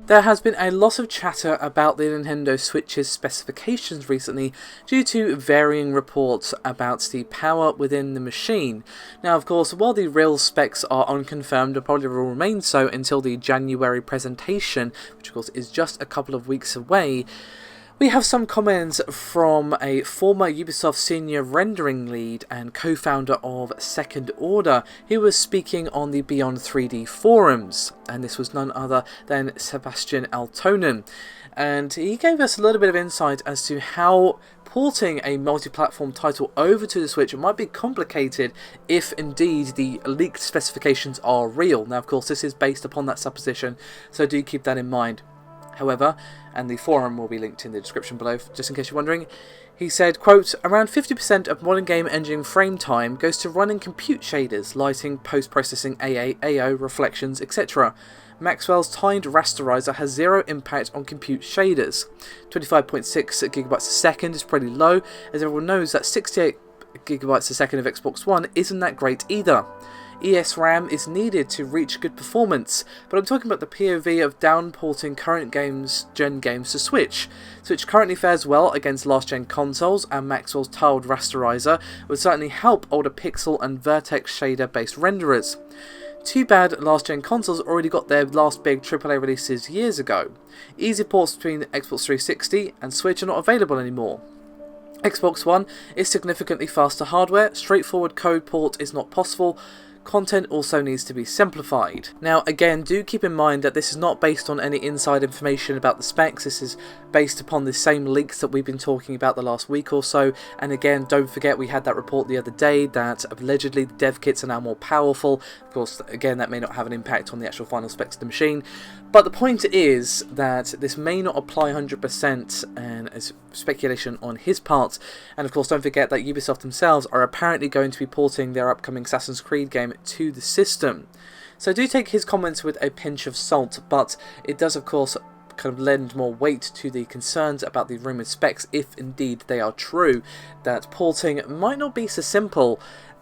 There has been a lot of chatter about the Nintendo Switch's specifications recently due to varying reports about the power within the machine. Now, of course, while the real specs are unconfirmed and probably will remain so until the January presentation, which of course is just a couple of weeks away, we have some comments from a former Ubisoft senior rendering lead and co-founder of Second Order, who was speaking on the Beyond 3D forums, and this was none other than Sebastian Altonen. And he gave us a little bit of insight as to how porting a multi-platform title over to the Switch might be complicated if indeed the leaked specifications are real. Now, of course, this is based upon that supposition, so do keep that in mind. However, and the forum will be linked in the description below, just in case you're wondering, he said, quote, "Around 50% of modern game engine frame time goes to running compute shaders, lighting, post-processing AA, AO, reflections, etc. Maxwell's timed rasterizer has zero impact on compute shaders. 25.6 gigabytes a second is pretty low, as everyone knows that 68 gigabytes a second of Xbox One isn't that great either. ESRAM is needed to reach good performance, but I'm talking about the POV of downporting current gen games to Switch. Switch currently fares well against last-gen consoles, and Maxwell's tiled rasterizer would certainly help older pixel and vertex shader-based renderers. Too bad last-gen consoles already got their last big AAA releases years ago. Easy ports between Xbox 360 and Switch are not available anymore. Xbox One is significantly faster hardware, straightforward code port is not possible, content also needs to be simplified." Now again, do keep in mind that this is not based on any inside information about the specs, this is based upon the same leaks that we've been talking about the last week or so, and again, don't forget we had that report the other day that allegedly the dev kits are now more powerful. Of course, again, that may not have an impact on the actual final specs of the machine, but the point is that this may not apply 100% and as speculation on his part, and of course don't forget that Ubisoft themselves are apparently going to be porting their upcoming Assassin's Creed game to the system. So do take his comments with a pinch of salt, but it does of course kind of lend more weight to the concerns about the rumoured specs, if indeed they are true, that porting might not be so simple,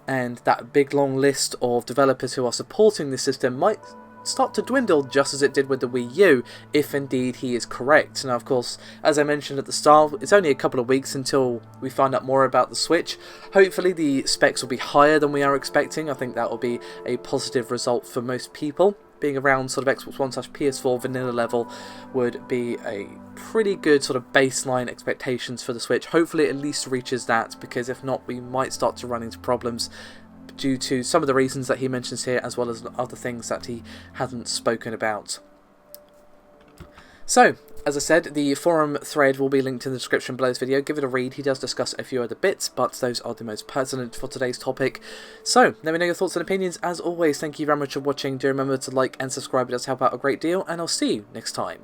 and that big long list of developers who are supporting the system might start to dwindle just as it did with the Wii U, if indeed he is correct. Now of course, as I mentioned at the start, it's only a couple of weeks until we find out more about the Switch. Hopefully the specs will be higher than we are expecting. I think that will be a positive result for most people. Being around sort of Xbox One / PS4 vanilla level would be a pretty good sort of baseline expectations for the Switch. Hopefully it at least reaches that, because if not, we might start to run into problems due to some of the reasons that he mentions here, as well as other things that he hasn't spoken about. So, as I said, the forum thread will be linked in the description below this video. Give it a read. He does discuss a few other bits, but those are the most pertinent for today's topic. So, let me know your thoughts and opinions. As always, thank you very much for watching. Do remember to like and subscribe. It does help out a great deal, and I'll see you next time.